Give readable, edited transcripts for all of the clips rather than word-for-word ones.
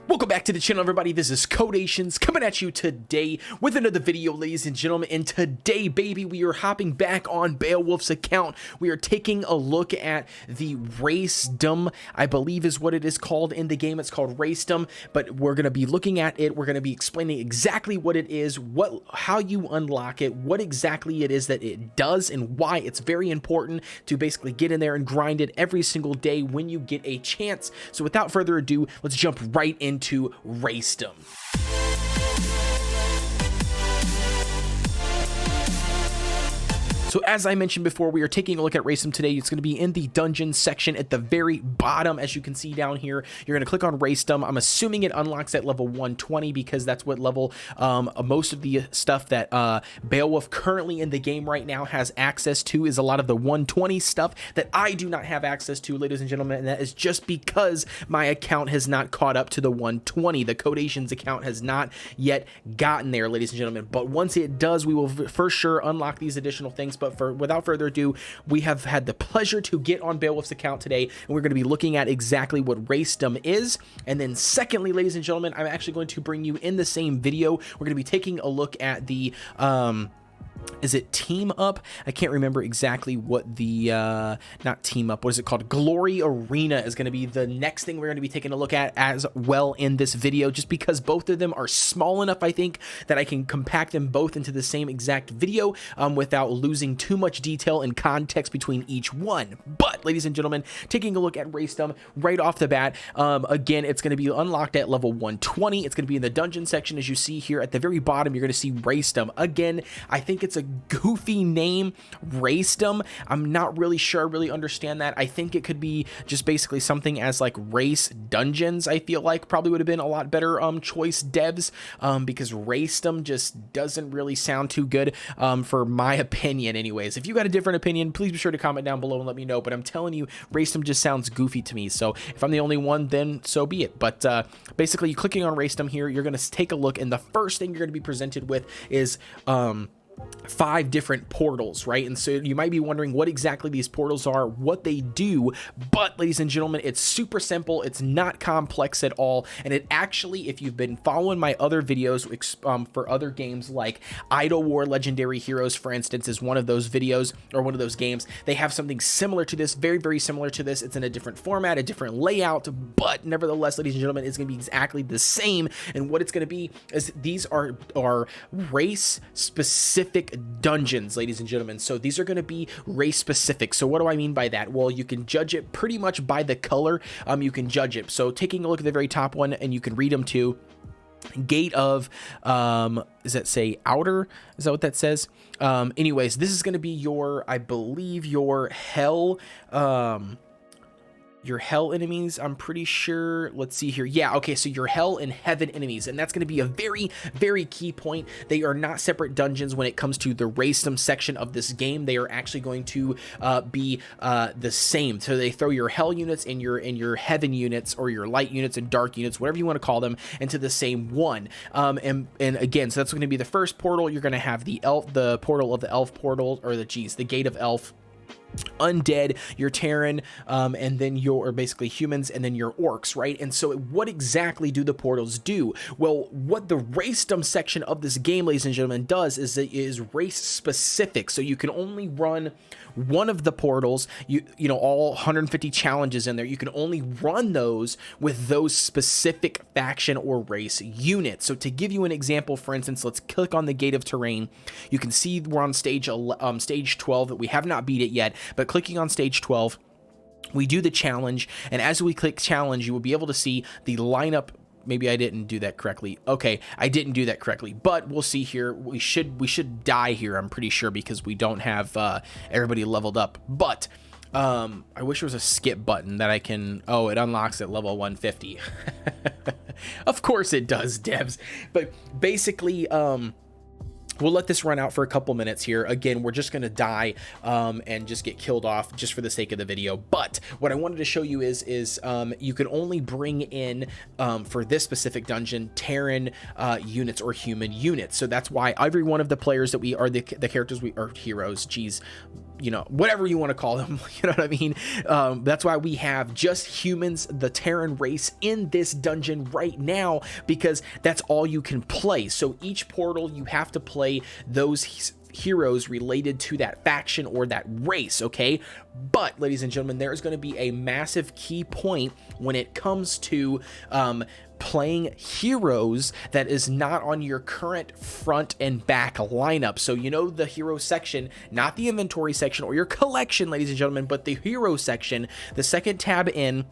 Welcome back to the channel, everybody. This is Kodeations coming at you today with another video, ladies and gentlemen. And today, baby, we are hopping back on Beowulf's account. We are taking a look at the Racedom, I believe is what it is called in the game. It's called Racedom, but we're going to be looking at it. We're going to be explaining exactly what it is, how you unlock it, what exactly it is that it does, and why it's very important to basically get in there and grind it every single day when you get a chance. So without further ado, let's jump right into Racedom. So as I mentioned before, we are taking a look at Racedom today. It's going to be in the dungeon section at the very bottom, as you can see down here. You're going to click on Racedom. I'm assuming it unlocks at level 120 because that's what level most of the stuff that Beowulf currently in the game right now has access to is a lot of the 120 stuff that I do not have access to, ladies and gentlemen, and that is just because my account has not caught up to the 120. The Kodeations account has not yet gotten there, ladies and gentlemen, but once it does, we will for sure unlock these additional things. But without further ado, we have had the pleasure to get on Beowulf's account today, and we're going to be looking at exactly what Racedom is. And then secondly, ladies and gentlemen, I'm actually going to bring you in the same video. We're going to be taking a look at the is it team up? I can't remember exactly what the not team up, what is it called? Glory Arena is going to be the next thing we're going to be taking a look at as well in this video, just because both of them are small enough, I think, that I can compact them both into the same exact video without losing too much detail and context between each one. But ladies and gentlemen, taking a look at Racedom right off the bat, again, it's going to be unlocked at level 120. It's going to be in the dungeon section. As you see here at the very bottom, you're going to see Racedom. Again, I think it's a goofy name, Racedom. I'm not really sure I really understand that. I think it could be just basically something as like Race Dungeons. I feel like probably would have been a lot better choice, devs, because Racedom just doesn't really sound too good for my opinion anyways. If you got a different opinion, please be sure to comment down below and let me know, but I'm telling you, Racedom just sounds goofy to me. So if I'm the only one, then so be it. But basically, you clicking on Racedom here, you're going to take a look, and the first thing you're going to be presented with is 5 different portals, right? And so you might be wondering what exactly these portals are, what they do, but ladies and gentlemen, it's super simple. It's not complex at all, and it actually, if you've been following my other videos for other games like Idle War Legendary Heroes, for instance, is one of those videos or one of those games. They have something similar to this, very, very similar to this. It's in a different format, a different layout, but nevertheless, ladies and gentlemen, it's going to be exactly the same. And what it's going to be is these are race specific dungeons, ladies and gentlemen. So these are going to be race specific. So what do I mean by that? Well, you can judge it pretty much by the color. You can judge it. So taking a look at the very top one, and you can read them too. Gate of does that say outer? Is that what that says? Anyways, this is going to be your, I believe, your hell enemies, I'm pretty sure. Let's see here. Yeah, okay, so your hell and heaven enemies, and that's going to be a very, very key point. They are not separate dungeons when it comes to the Racedom section of this game. They are actually going to be the same. So they throw your hell units and your heaven units, or your light units and dark units, whatever you want to call them, into the same one. And again, so that's going to be the first portal. You're going to have the portal of the elf portal, or the gate of elf, undead, your Terran, and then your basically humans, and then your orcs, right? And so what exactly do the portals do? Well, what the Racedom section of this game, ladies and gentlemen, does is it is race specific. So you can only run one of the portals, you know, all 150 challenges in there, you can only run those with those specific faction or race units. So to give you an example, for instance, let's click on the Gate of Terrain. You can see we're on stage 12. We have not beat it yet, but clicking on stage 12, we do the challenge, and as we click challenge, you will be able to see the lineup. Maybe I didn't do that correctly. Okay, I didn't do that correctly, but we'll see here. We should die here, I'm pretty sure, because we don't have everybody leveled up. But I wish there was a skip button that I can. Oh, it unlocks at level 150. Of course it does, devs. But basically, we'll let this run out for a couple minutes here. Again, we're just going to die and just get killed off just for the sake of the video. But what I wanted to show you is you can only bring in, for this specific dungeon, Terran units or human units. So that's why every one of the players that we are, the characters we are heroes, geez, you know, whatever you want to call them, you know what I mean? That's why we have just humans, the Terran race, in this dungeon right now, because that's all you can play. So each portal, you have to play those heroes related to that faction or that race, okay? But ladies and gentlemen, there is going to be a massive key point when it comes to playing heroes that is not on your current front and back lineup. So you know, the hero section, not the inventory section or your collection, ladies and gentlemen, but the hero section, the second tab in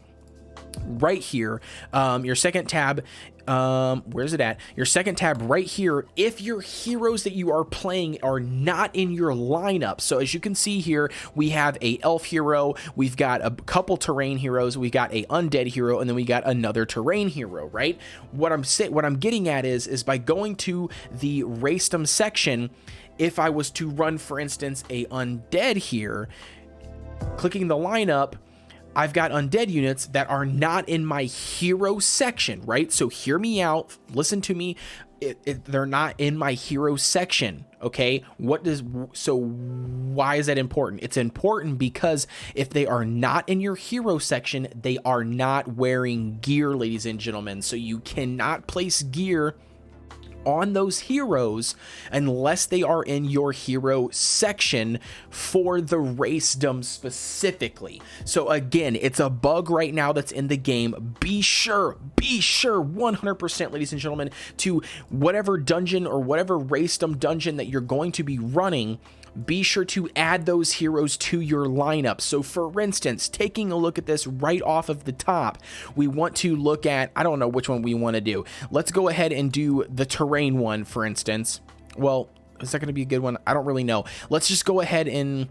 right here, your second tab, where's it at? Your second tab right here, if your heroes that you are playing are not in your lineup. So as you can see here, we have a elf hero, we've got a couple terrain heroes, we got a undead hero, and then we got another terrain hero, right? What I'm getting at is by going to the Racedom section, if I was to run, for instance, a undead here, clicking the lineup, I've got undead units that are not in my hero section, right? So hear me out, listen to me. They're not in my hero section, okay? So why is that important? It's important because if they are not in your hero section, they are not wearing gear, ladies and gentlemen. So you cannot place gear on those heroes unless they are in your hero section for the Racedom specifically. So again, it's a bug right now that's in the game. Be sure 100%, ladies and gentlemen, to whatever dungeon or whatever Racedom dungeon that you're going to be running, be sure to add those heroes to your lineup. So for instance, taking a look at this right off of the top, we want to look at, I don't know which one we want to do. Let's go ahead and do the terrain one, for instance. Well, is that going to be a good one? I don't really know. Let's just go ahead and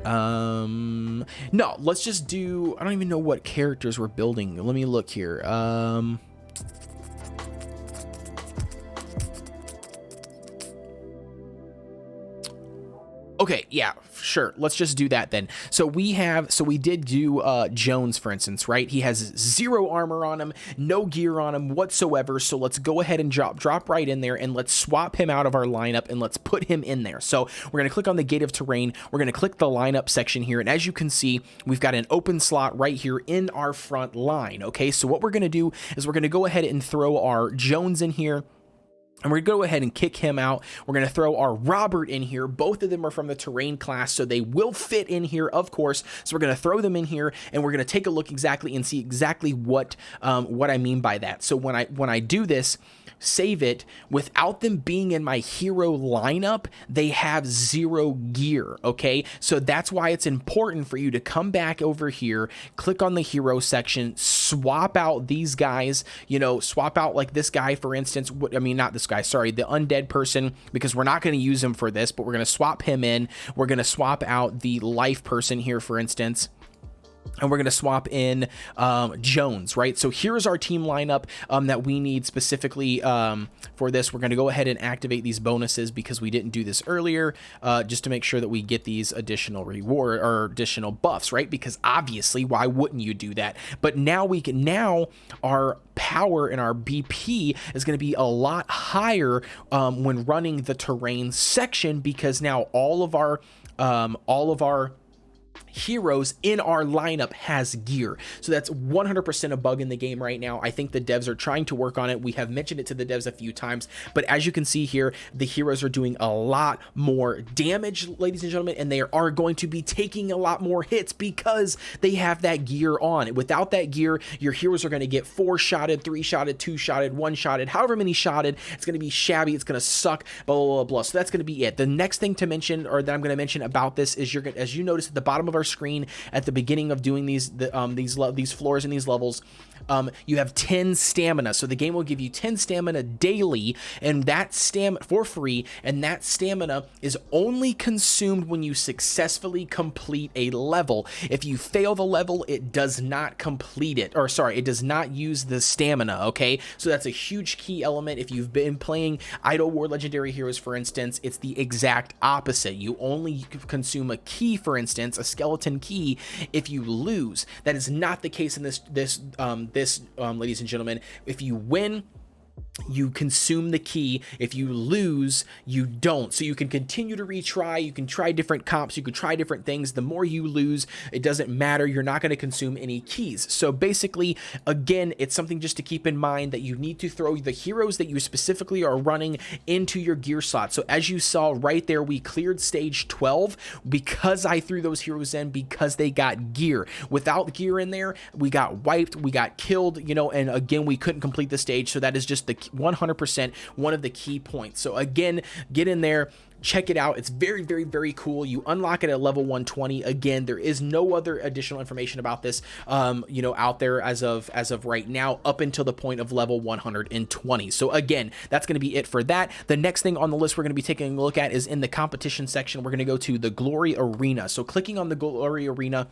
no, let's just do, I don't even know what characters we're building. Let me look here. Okay, yeah, sure. Let's just do that then. So we did do Jones, for instance, right? He has 0 armor on him, no gear on him whatsoever. So let's go ahead and drop right in there, and let's swap him out of our lineup and let's put him in there. So we're going to click on the Gate of Terrain. We're going to click the lineup section here. And as you can see, we've got an open slot right here in our front line. Okay, so what we're going to do is we're going to go ahead and throw our Jones in here. And we're going to go ahead and kick him out. We're going to throw our Robert in here. Both of them are from the terrain class, so they will fit in here, of course. So we're going to throw them in here, and we're going to take a look exactly and see exactly what I mean by that. So when I do this, save it, without them being in my hero lineup, they have 0 gear, okay? So that's why it's important for you to come back over here, click on the hero section, swap out these guys, you know, swap out like this guy, for instance. I mean, not this guy, sorry, the undead person, because we're not going to use him for this, but we're going to swap him in. We're going to swap out the life person here, for instance. And we're going to swap in Jones, right? So here's our team lineup that we need specifically for this. We're going to go ahead and activate these bonuses because we didn't do this earlier, just to make sure that we get these additional reward or additional buffs, right? Because obviously, why wouldn't you do that? But now our power and our BP is going to be a lot higher when running the terrain section, because now all of our heroes in our lineup has gear. So that's 100% a bug in the game right now. I think the devs are trying to work on it. We have mentioned it to the devs a few times, but as you can see here, the heroes are doing a lot more damage, ladies and gentlemen, and they are going to be taking a lot more hits because they have that gear on. Without that gear, your heroes are going to get 4-shotted, 3-shotted, 2-shotted, 1-shotted, however many shotted. It's going to be shabby. It's going to suck, blah, blah, blah, blah. So that's going to be it. The next thing to mention, or that I'm going to mention about this, is as you notice at the bottom of our screen at the beginning of doing these floors and these levels, you have 10 stamina. So the game will give you 10 stamina daily, and that stamina for free, and that stamina is only consumed when you successfully complete a level. If you fail the level, it does not complete it, or sorry, it does not use the stamina, okay? So that's a huge key element. If you've been playing Idle War Legendary Heroes, for instance, it's the exact opposite. You only consume a key, for instance, a skeleton key, if you lose. That is not the case in this, ladies and gentlemen. If you win, you consume the key. If you lose, you don't. So you can continue to retry. You can try different comps. You can try different things. The more you lose, it doesn't matter. You're not going to consume any keys. So basically, again, it's something just to keep in mind that you need to throw the heroes that you specifically are running into your gear slot. So as you saw right there, we cleared stage 12 because I threw those heroes in because they got gear. Without gear in there, we got wiped, we got killed, you know, and again, we couldn't complete the stage. So that is just the 100% one of the key points. So again, get in there, check it out. It's very, very, very cool. You unlock it at level 120. Again, there is no other additional information about this, you know, out there as of right now, up until the point of level 120. So again, that's going to be it for that. The next thing on the list we're going to be taking a look at is in the competition section. We're going to go to the Glory Arena. So clicking on the Glory Arena,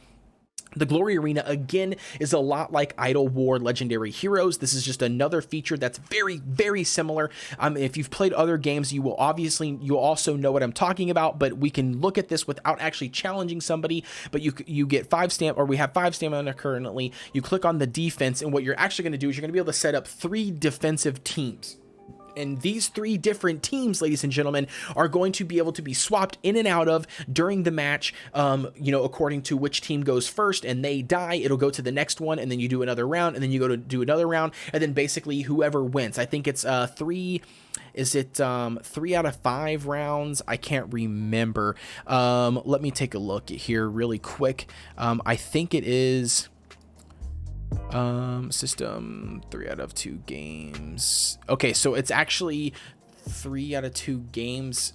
the Glory Arena, again, is a lot like Idle War Legendary Heroes. This is just another feature that's very, very similar. If you've played other games, you'll also know what I'm talking about, but we can look at this without actually challenging somebody. But you get 5 stamina, or we have 5 stamina currently. You click on the defense, and what you're actually going to do is you're going to be able to set up 3 defensive teams. And these 3 different teams, ladies and gentlemen, are going to be able to be swapped in and out of during the match, you know, according to which team goes first and they die, it'll go to the next one, and then you do another round, and then you go to do another round, and then basically whoever wins. I think it's 3 out of 5 rounds? I can't remember. Let me take a look here really quick. I think it is... system 3 out of 2 games. Okay, so it's actually 3 out of 2 games.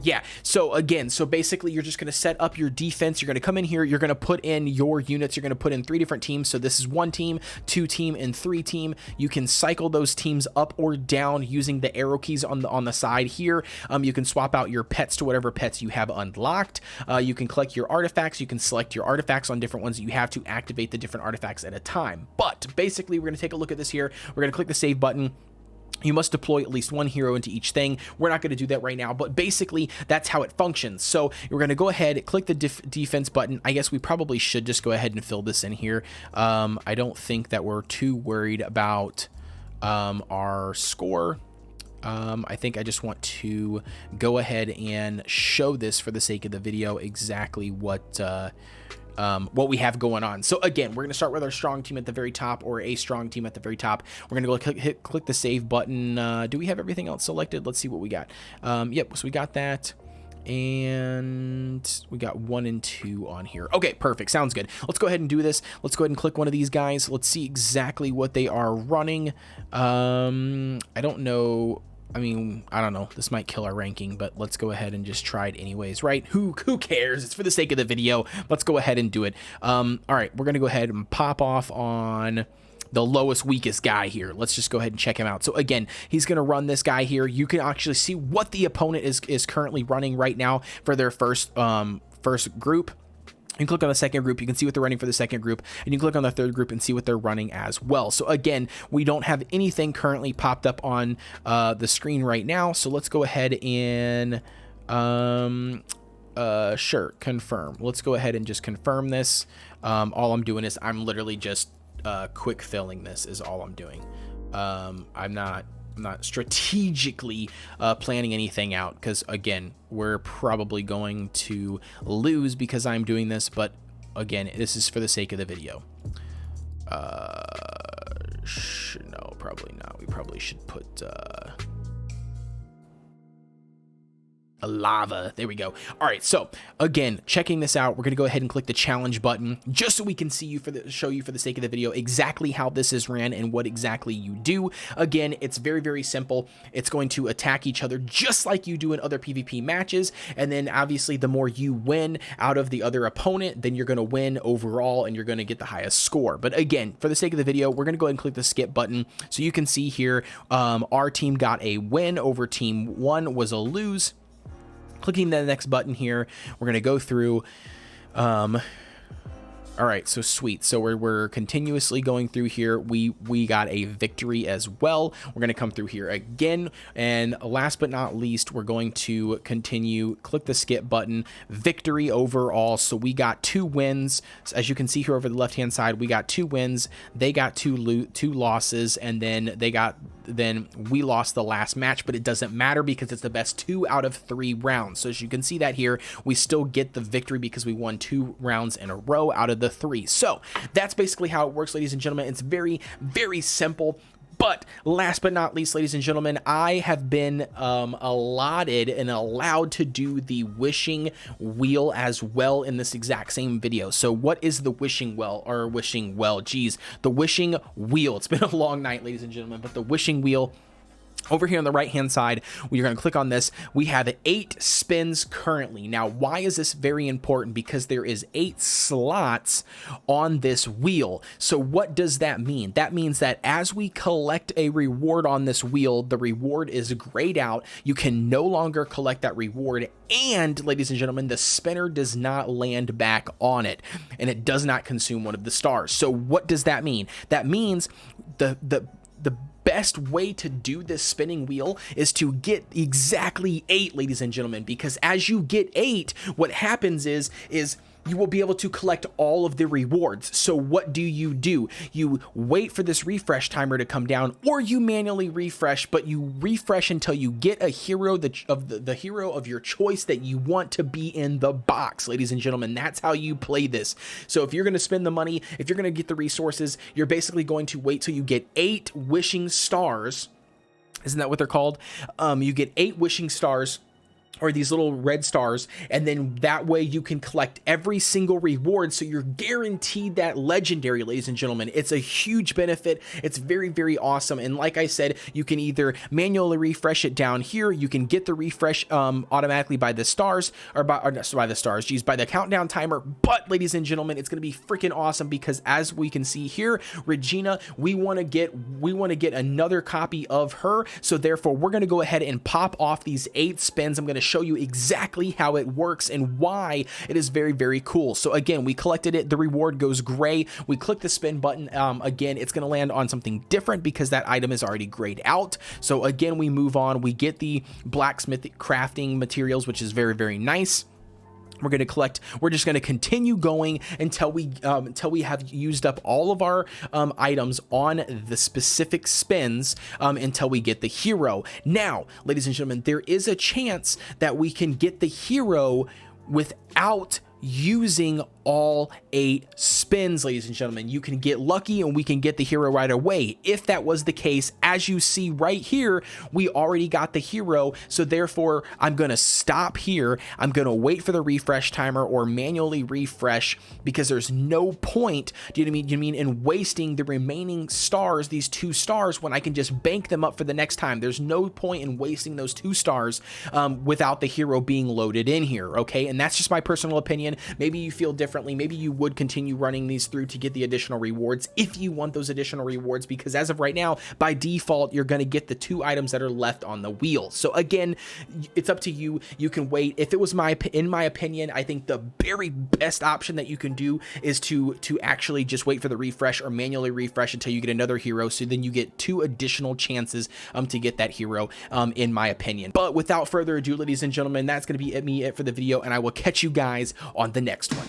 Yeah, so again, so basically you're just going to set up your defense. You're going to come in here, you're going to put in your units, you're going to put in 3 different teams. So this is 1 team, 2 team, and 3 team. You can cycle those teams up or down using the arrow keys on the side here. You can swap out your pets to whatever pets you have unlocked. You can collect your artifacts. You can select your artifacts on different ones. You have to activate the different artifacts at a time. But basically, we're going to take a look at this here. We're going to click the save button. You must deploy at least 1 hero into each thing. We're not going to do that right now, but basically that's how it functions. So we're going to go ahead, click the defense button. I guess we probably should just go ahead and fill this in here. I don't think that we're too worried about our score. I think I just want to go ahead and show this for the sake of the video exactly what we have going on. So again, we're going to start with our strong team at the very top, or a strong team at the very top. We're going to go click the save button. Do we have everything else selected? Let's see what we got. Yep, so we got that. And we got 1 and 2 on here. Okay, perfect. Sounds good. Let's go ahead and do this. Let's go ahead and click one of these guys. Let's see exactly what they are running. I don't know. I mean, I don't know. This might kill our ranking, but let's go ahead and just try it anyways, right? Who cares? It's for the sake of the video. Let's go ahead and do it. All right, we're going to go ahead and pop off on the lowest, weakest guy here. Let's just go ahead and check him out. So again, he's going to run this guy here. You can actually see what the opponent is currently running right now for their first group. You can click on the second group, you can see what they're running for the second group, and you can click on the third group and see what they're running as well. So again, we don't have anything currently popped up on the screen right now, so let's go ahead and sure, confirm. Let's go ahead and just confirm this. All I'm doing is I'm literally just quick filling this is all I'm doing. I'm not strategically planning anything out, because again, we're probably going to lose because I'm doing this, but again, this is for the sake of the video. No, probably not. We probably should put a lava. There we go. All right, so again, checking this out, we're going to go ahead and click the challenge button just so we can see you show you for the sake of the video exactly how this is ran and what exactly you do. Again, it's very, very simple. It's going to attack each other just like you do in other PvP matches, and then obviously the more you win out of the other opponent, then you're going to win overall and you're going to get the highest score. But again, for the sake of the video, we're going to go ahead and click the skip button so you can see here our team got a win over team 1 was a lose. Clicking the next button here, we're going to go through. All right, so sweet. So we're continuously going through here. We got a victory as well. We're going to come through here again. And last but not least, we're going to continue. Click the skip button. Victory overall. So we got 2 wins. As you can see here over the left-hand side, we got 2 wins. They got two losses, and then they got then we lost the last match, but it doesn't matter because it's the best 2 out of 3 rounds. So as you can see that here, we still get the victory because we won 2 rounds in a row out of the 3. So that's basically how it works, ladies and gentlemen. It's very, very simple. But last but not least, ladies and gentlemen, I have been allotted and allowed to do the wishing wheel as well in this exact same video. So what is the wishing well, or wishing well? Geez, the wishing wheel. It's been a long night, ladies and gentlemen, but the wishing wheel. Over here on the right hand side, we're going to click on this. We have 8 spins currently. Now, why is this very important? Because there is 8 slots on this wheel. So what does that mean? That means that as we collect a reward on this wheel, the reward is grayed out. You can no longer collect that reward. And ladies and gentlemen, the spinner does not land back on it, and it does not consume one of the stars. So what does that mean? That means the best way to do this spinning wheel is to get exactly 8, ladies and gentlemen, because as you get 8, what happens is you will be able to collect all of the rewards. So what do? You wait for this refresh timer to come down, or you manually refresh, but you refresh until you get a hero, the hero of your choice that you want to be in the box, ladies and gentlemen. That's how you play this. So if you're going to spend the money, if you're going to get the resources, you're basically going to wait till you get 8 wishing stars. Isn't that what they're called? You get 8 wishing stars, or these little red stars, and then that way you can collect every single reward, so you're guaranteed that legendary, ladies and gentlemen. It's a huge benefit. It's very, very awesome. And like I said, you can either manually refresh it down here, you can get the refresh automatically by the stars, or by the stars, geez, by the countdown timer. But ladies and gentlemen, it's going to be freaking awesome, because as we can see here, Regina, we want to get another copy of her. So therefore, we're going to go ahead and pop off these 8 spins. I'm going to show you exactly how it works and why it is very, very cool. So again, we collected it, the reward goes gray, we click the spin button, again, it's going to land on something different because that item is already grayed out. So again, we move on, we get the blacksmith crafting materials, which is very, very nice. We're going to collect, we're just going to continue going until we have used up all of our items on the specific spins, until we get the hero. Now, ladies and gentlemen, there is a chance that we can get the hero without using all 8 spins, ladies and gentlemen. You can get lucky and we can get the hero right away. If that was the case, as you see right here, we already got the hero. So therefore, I'm going to stop here. I'm going to wait for the refresh timer or manually refresh, because there's no point, do you know what I mean, in wasting the remaining stars, these 2 stars, when I can just bank them up for the next time. There's no point in wasting those 2 stars without the hero being loaded in here, okay? And that's just my personal opinion. Maybe you feel differently. Maybe you would continue running these through to get the additional rewards if you want those additional rewards, because as of right now, by default, you're going to get the 2 items that are left on the wheel. So again, it's up to you. You can wait. If it was in my opinion, I think the very best option that you can do is to actually just wait for the refresh or manually refresh until you get another hero. So then you get 2 additional chances to get that hero, in my opinion. But without further ado, ladies and gentlemen, that's going to be it for the video, and I will catch you guys on the next one.